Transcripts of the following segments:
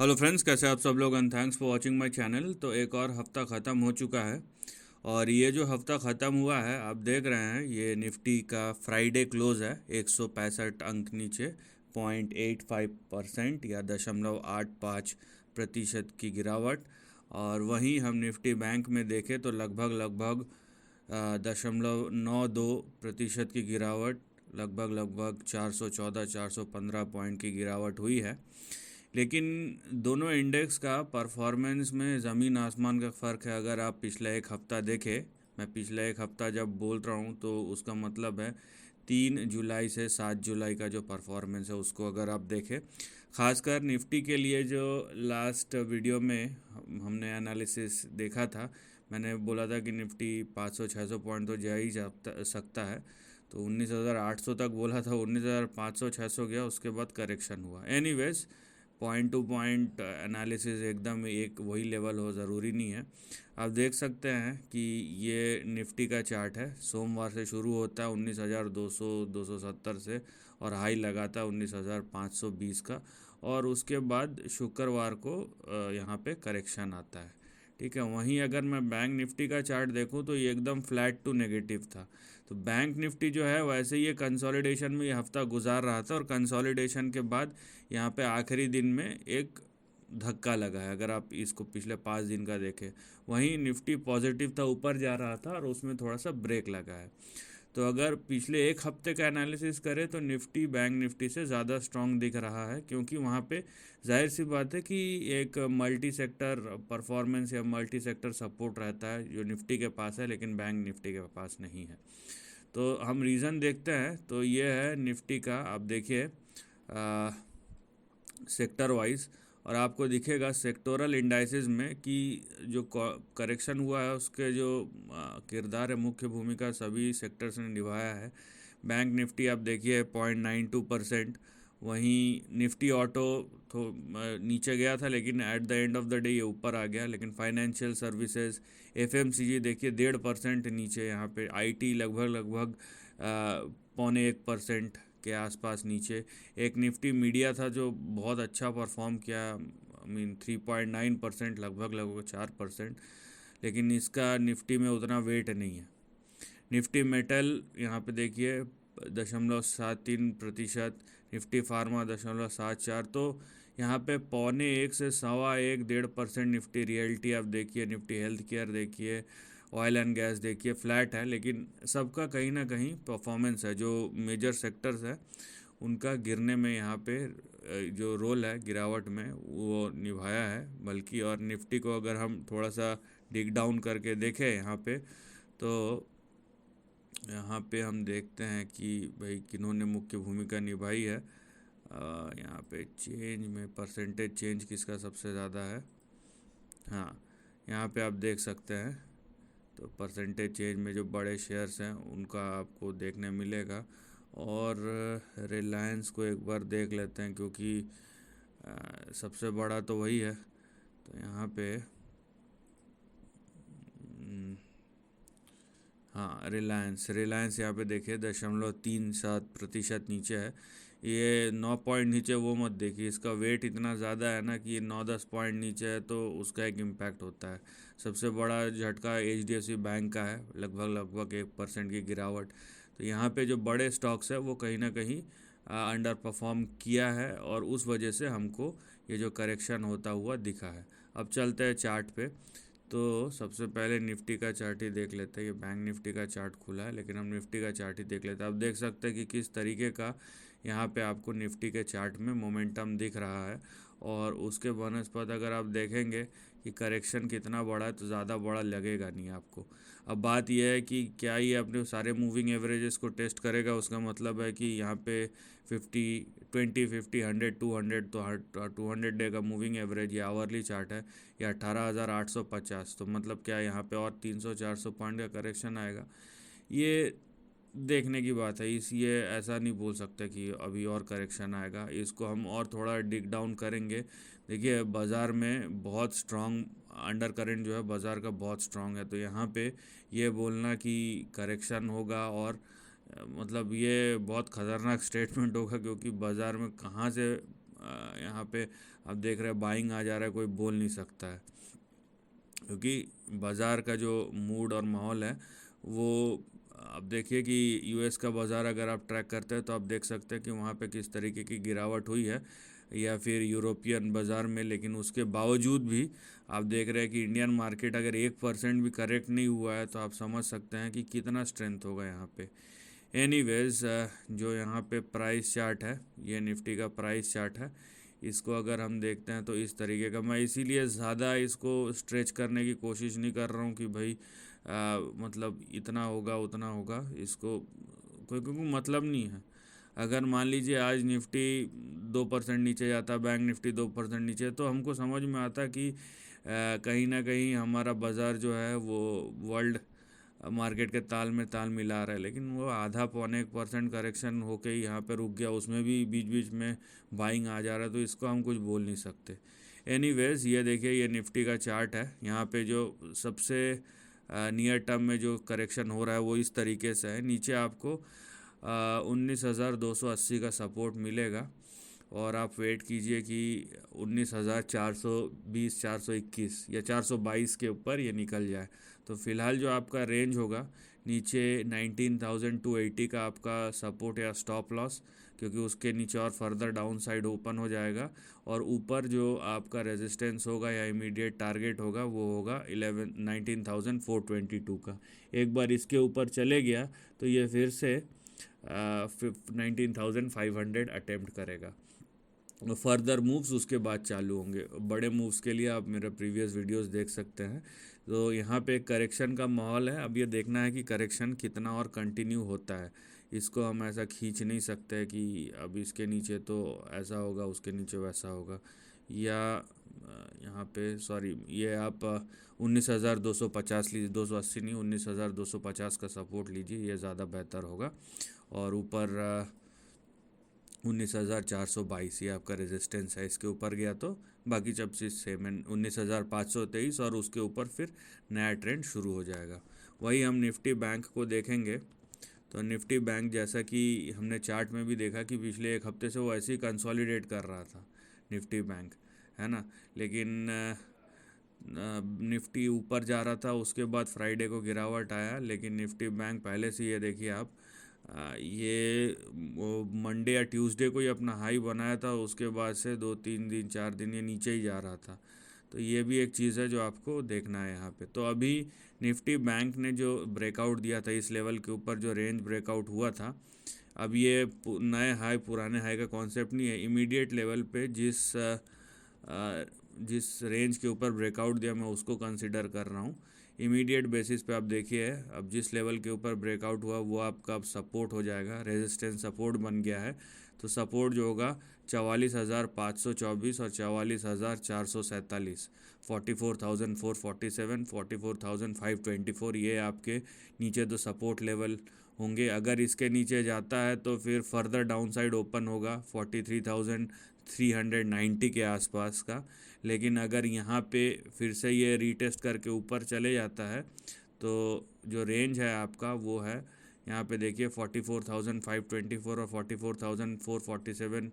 Hello friends, कैसे आप सब लोग and thanks for watching my channel. तो एक और हफ्ता ख़त्म हो चुका है और ये जो हफ्ता ख़त्म हुआ है आप देख रहे हैं, ये निफ्टी का फ्राइडे क्लोज है 165 अंक नीचे, 0.85% या 0.85% की गिरावट। और वहीं हम निफ्टी बैंक में देखें तो लगभग लगभग 0.92% की गिरावट, लगभग 414-415 पॉइंट की गिरावट हुई है। लेकिन दोनों इंडेक्स का परफॉर्मेंस में ज़मीन आसमान का फ़र्क है। अगर आप पिछला एक हफ़्ता देखें, मैं पिछला एक हफ़्ता जब बोल रहा हूँ तो उसका मतलब है 3 जुलाई से 7 जुलाई का जो परफॉर्मेंस है उसको अगर आप देखें, ख़ासकर निफ्टी के लिए जो लास्ट वीडियो में हमने एनालिसिस देखा था, मैंने बोला था कि निफ्टी 500-600 पॉइंट तो जा ही सकता है। तो 19,800 तक बोला था, 19,500-600 गया, उसके बाद करेक्शन हुआ। Anyways, point two point analysis एकदम एक वही लेवल हो ज़रूरी नहीं है। आप देख सकते हैं कि ये निफ्टी का चार्ट है, सोमवार से शुरू होता है 19,200-270 से और हाई लगाता है 19,520 का, और उसके बाद शुक्रवार को यहाँ पे करेक्शन आता है। ठीक है, वहीं अगर मैं बैंक निफ्टी का चार्ट देखूँ तो ये एकदम फ्लैट टू नेगेटिव था। तो बैंक निफ्टी जो है वैसे ही ये कंसोलिडेशन में ये हफ्ता गुजार रहा था और कंसोलिडेशन के बाद यहाँ पे आखिरी दिन में एक धक्का लगा है। अगर आप इसको पिछले 5 दिन का देखें, वहीं निफ्टी पॉजिटिव था, ऊपर जा रहा था और उसमें थोड़ा सा ब्रेक लगा है। तो अगर पिछले एक हफ्ते का एनालिसिस करें तो निफ्टी बैंक निफ्टी से ज़्यादा स्ट्रांग दिख रहा है, क्योंकि वहाँ पे जाहिर सी बात है कि एक मल्टी सेक्टर परफॉर्मेंस या मल्टी सेक्टर सपोर्ट रहता है जो निफ्टी के पास है, लेकिन बैंक निफ्टी के पास नहीं है। तो हम रीज़न देखते हैं, तो ये है निफ्टी का। आप देखिए सेक्टर वाइज, और आपको दिखेगा सेक्टोरल इंडाइसेस में कि जो करेक्शन हुआ है उसके जो किरदार है, मुख्य भूमिका सभी सेक्टर्स ने निभाया है। बैंक निफ्टी आप देखिए 0.92%, वहीं निफ्टी ऑटो तो नीचे गया था लेकिन at the end of the day ये ऊपर आ गया। लेकिन फाइनेंशियल सर्विसेज, एफएमसीजी देखिए 1.5% नीचे, यहाँ पे आईटी लगभग लगभग 0.25% के आसपास नीचे। एक निफ्टी मीडिया था जो बहुत अच्छा परफॉर्म किया, आई मीन 3.9%, लगभग लगभग 4%, लेकिन इसका निफ्टी में उतना वेट नहीं है। निफ्टी मेटल यहाँ पे देखिए 0.73%, निफ्टी फार्मा 0.74, तो यहाँ पे 0.25 से 1.25 1.5% निफ्टी रियल्टी आप देखिए, निफ्टी हेल्थ केयर देखिए, ऑयल एंड गैस देखिए फ्लैट है। लेकिन सबका कहीं ना कहीं परफॉर्मेंस है, जो मेजर सेक्टर्स है उनका गिरने में यहाँ पे जो रोल है गिरावट में वो निभाया है बल्कि। और निफ्टी को अगर हम थोड़ा सा डिग डाउन करके देखें यहाँ पे, तो यहाँ पे हम देखते हैं कि भाई किन्होंने मुख्य भूमिका निभाई है। यहाँ पे चेंज में परसेंटेज चेंज किसका सबसे ज़्यादा है, हाँ यहाँ पे आप देख सकते हैं। तो परसेंटेज चेंज में जो बड़े शेयर्स हैं उनका आपको देखने मिलेगा। और रिलायंस को एक बार देख लेते हैं, क्योंकि सबसे बड़ा तो वही है। तो यहाँ पे हाँ, रिलायंस यहाँ पे देखिए 0.37% नीचे है। ये 9 पॉइंट नीचे वो मत देखिए, इसका वेट इतना ज़्यादा है ना कि ये 9-10 पॉइंट नीचे है तो उसका एक इम्पैक्ट होता है। सबसे बड़ा झटका एचडीएफसी बैंक का है, लगभग लगभग 1% की गिरावट। तो यहाँ पे जो बड़े स्टॉक्स है वो कहीं ना कहीं अंडर परफॉर्म किया है और उस वजह से हमको ये जो करेक्शन होता हुआ दिखा है। अब चलते हैं चार्ट पे। तो सबसे पहले निफ्टी का चार्ट ही देख लेते हैं। ये बैंक निफ्टी का चार्ट खुला है लेकिन हम निफ्टी का चार्ट ही देख लेते हैं। आप देख सकते हैं कि किस तरीके का यहाँ पे आपको निफ्टी के चार्ट में मोमेंटम दिख रहा है। और उसके बनस्पत अगर आप देखेंगे कि करेक्शन कितना बड़ा है तो ज़्यादा बड़ा लगेगा नहीं आपको। अब बात यह है कि क्या ये अपने सारे मूविंग एवरेजेस को टेस्ट करेगा, उसका मतलब है कि यहाँ पे 50, 20, 50, 100, 200, तो 200 डे का मूविंग एवरेज ये आवरली चार्ट है, या 18,850, तो मतलब क्या यहाँ पे और 300-400 पॉइंट का करेक्शन आएगा, ये देखने की बात है। इस ये ऐसा नहीं बोल सकते कि अभी और करेक्शन आएगा, इसको हम और थोड़ा डिग डाउन करेंगे। देखिए बाज़ार में बहुत स्ट्रांग अंडर करंट जो है बाज़ार का बहुत स्ट्रांग है, तो यहाँ पे ये बोलना कि करेक्शन होगा और मतलब ये बहुत ख़तरनाक स्टेटमेंट होगा, क्योंकि बाज़ार में कहाँ से यहाँ पे आप देख रहे हैं बाइंग आ जा रहा है, कोई बोल नहीं सकता है, क्योंकि बाज़ार का जो मूड और माहौल है वो, आप देखिए कि यूएस का बाज़ार अगर आप ट्रैक करते हैं तो आप देख सकते हैं कि वहाँ पे किस तरीके की गिरावट हुई है, या फिर यूरोपियन बाज़ार में। लेकिन उसके बावजूद भी आप देख रहे हैं कि इंडियन मार्केट अगर 1% भी करेक्ट नहीं हुआ है तो आप समझ सकते हैं कि कितना स्ट्रेंथ होगा यहाँ पे। एनीवेज, जो यहाँ पे प्राइस चार्ट है, ये निफ्टी का प्राइस चार्ट है, इसको अगर हम देखते हैं तो इस तरीके का, मैं इसीलिए ज़्यादा इसको स्ट्रेच करने की कोशिश नहीं कर रहा हूँ कि भाई मतलब इतना होगा उतना होगा, इसको कोई कोई मतलब नहीं है। अगर मान लीजिए आज निफ्टी 2% नीचे जाता, बैंक निफ्टी 2% नीचे, तो हमको समझ में आता कि कहीं ना कहीं हमारा बाज़ार जो है वो वर्ल्ड मार्केट के ताल में ताल मिला रहा है। लेकिन वो आधा पौने 1% करेक्शन होके ही यहाँ पे रुक गया, उसमें भी बीच बीच में बाइंग आ जा रहा है, तो इसको हम कुछ बोल नहीं सकते। एनीवेज, ये देखिए ये निफ्टी का चार्ट है, यहाँ पे जो सबसे नियर टर्म में जो करेक्शन हो रहा है वो इस तरीके से है। नीचे आपको 19,280 का सपोर्ट मिलेगा, और आप वेट कीजिए कि 19,420, 421 या 422 के ऊपर ये निकल जाए। तो फिलहाल जो आपका रेंज होगा नीचे 19,280 का आपका सपोर्ट या स्टॉप लॉस, क्योंकि उसके नीचे और फर्दर डाउन साइड ओपन हो जाएगा। और ऊपर जो आपका रेजिस्टेंस होगा या इमीडिएट टारगेट होगा वो होगा 19,422 का। एक बार इसके ऊपर चले गया तो ये फिर से 19,500 अटेम्प्ट करेगा। फर्दर मूव्स उसके बाद चालू होंगे। बड़े मूव्स के लिए आप मेरे प्रीवियस वीडियोस देख सकते हैं। तो यहाँ पे एक करेक्शन का माहौल है, अब ये देखना है कि करेक्शन कितना और कंटिन्यू होता है। इसको हम ऐसा खींच नहीं सकते कि अब इसके नीचे तो ऐसा होगा, उसके नीचे वैसा होगा, या यहाँ पे सॉरी, ये आप 19,250 लीजिए, 280 नहीं, 19,250 का सपोर्ट लीजिए, ये ज़्यादा बेहतर होगा। और ऊपर 19,422 ये आपका रेजिस्टेंस है, इसके ऊपर गया तो बाकी सब चीज़ सेम है, 19,523, और उसके ऊपर फिर नया ट्रेंड शुरू हो जाएगा। वही हम निफ्टी बैंक को देखेंगे तो निफ्टी बैंक, जैसा कि हमने चार्ट में भी देखा कि पिछले एक हफ्ते से वो ऐसे ही कंसोलिडेट कर रहा था निफ्टी बैंक, है ना। लेकिन निफ्टी ऊपर जा रहा था, उसके बाद फ्राइडे को गिरावट आया, लेकिन निफ्टी बैंक पहले से, ये देखिए आप, ये मंडे या ट्यूसडे को ही अपना हाई बनाया था, उसके बाद से 2-3 दिन 4 दिन ये नीचे ही जा रहा था। तो ये भी एक चीज़ है जो आपको देखना है यहाँ पे। तो अभी निफ्टी बैंक ने जो ब्रेकआउट दिया था इस लेवल के ऊपर, जो रेंज ब्रेकआउट हुआ था, अब ये नए हाई पुराने हाई का कॉन्सेप्ट नहीं है। इमीडिएट लेवल पे जिस रेंज के ऊपर ब्रेकआउट दिया मैं उसको कंसिडर कर रहा हूँ। इमीडिएट बेसिस पे आप देखिए, अब जिस लेवल के ऊपर ब्रेकआउट हुआ वो आपका अब सपोर्ट हो जाएगा, रेजिस्टेंस सपोर्ट बन गया है। तो सपोर्ट जो होगा 44,524 और 44,447, 44,447, 44,524, ये आपके नीचे तो सपोर्ट लेवल होंगे। अगर इसके नीचे जाता है तो फिर फर्दर डाउन साइड ओपन होगा 43,390 के आसपास का। लेकिन अगर यहाँ पे फिर से ये रीटेस्ट करके ऊपर चले जाता है तो जो रेंज है आपका वो है, यहाँ पे देखिए 44,524 और 44,447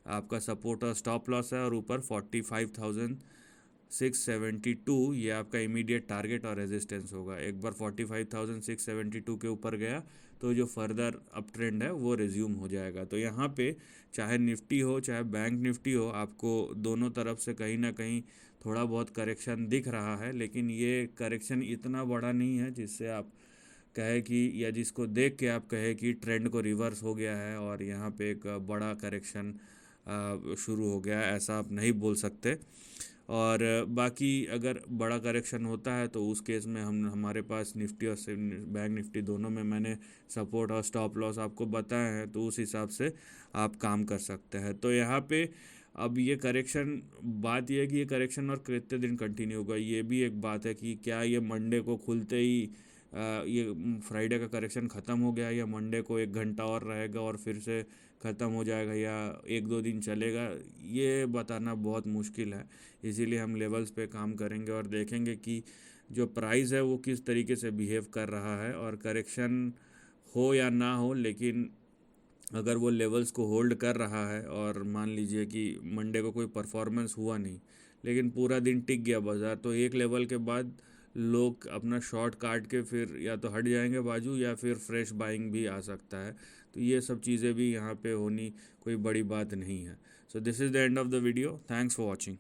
आपका सपोर्ट और स्टॉप लॉस है, और ऊपर 45,672 ये आपका इमीडिएट टारगेट और रेजिस्टेंस होगा। एक बार 45,672 के ऊपर गया तो जो फर्दर अप ट्रेंड है वो रिज्यूम हो जाएगा। तो यहाँ पे चाहे निफ्टी हो चाहे बैंक निफ्टी हो, आपको दोनों तरफ से कहीं ना कहीं थोड़ा बहुत करेक्शन दिख रहा है, लेकिन ये करेक्शन इतना बड़ा नहीं है जिससे आप कहे कि, या जिसको देख के आप कहे कि ट्रेंड को रिवर्स हो गया है और यहाँ पे एक बड़ा करेक्शन शुरू हो गया है, ऐसा आप नहीं बोल सकते। और बाकी अगर बड़ा करेक्शन होता है तो उस केस में हमारे पास निफ्टी और बैंक निफ्टी दोनों में मैंने सपोर्ट और स्टॉप लॉस आपको बताए हैं, तो उस हिसाब से आप काम कर सकते हैं। तो यहाँ पे अब ये करेक्शन, बात यह है कि ये करेक्शन और कितने दिन कंटिन्यू होगा, ये भी एक बात है कि क्या ये मंडे को खुलते ही ये फ्राइडे का करेक्शन ख़त्म हो गया, या मंडे को 1 घंटा और रहेगा और फिर से ख़त्म हो जाएगा, या 1-2 दिन चलेगा, ये बताना बहुत मुश्किल है। इसीलिए हम लेवल्स पे काम करेंगे और देखेंगे कि जो प्राइस है वो किस तरीके से बिहेव कर रहा है, और करेक्शन हो या ना हो, लेकिन अगर वो लेवल्स को होल्ड कर रहा है और मान लीजिए कि मंडे को कोई परफॉर्मेंस हुआ नहीं लेकिन पूरा दिन टिक गया बाज़ार, तो एक लेवल के बाद लोग अपना शॉर्ट काट के फिर या तो हट जाएंगे बाजू या फिर फ्रेश बाइंग भी आ सकता है। तो ये सब चीज़ें भी यहाँ पे होनी कोई बड़ी बात नहीं है। So this is the end of the video. Thanks for watching.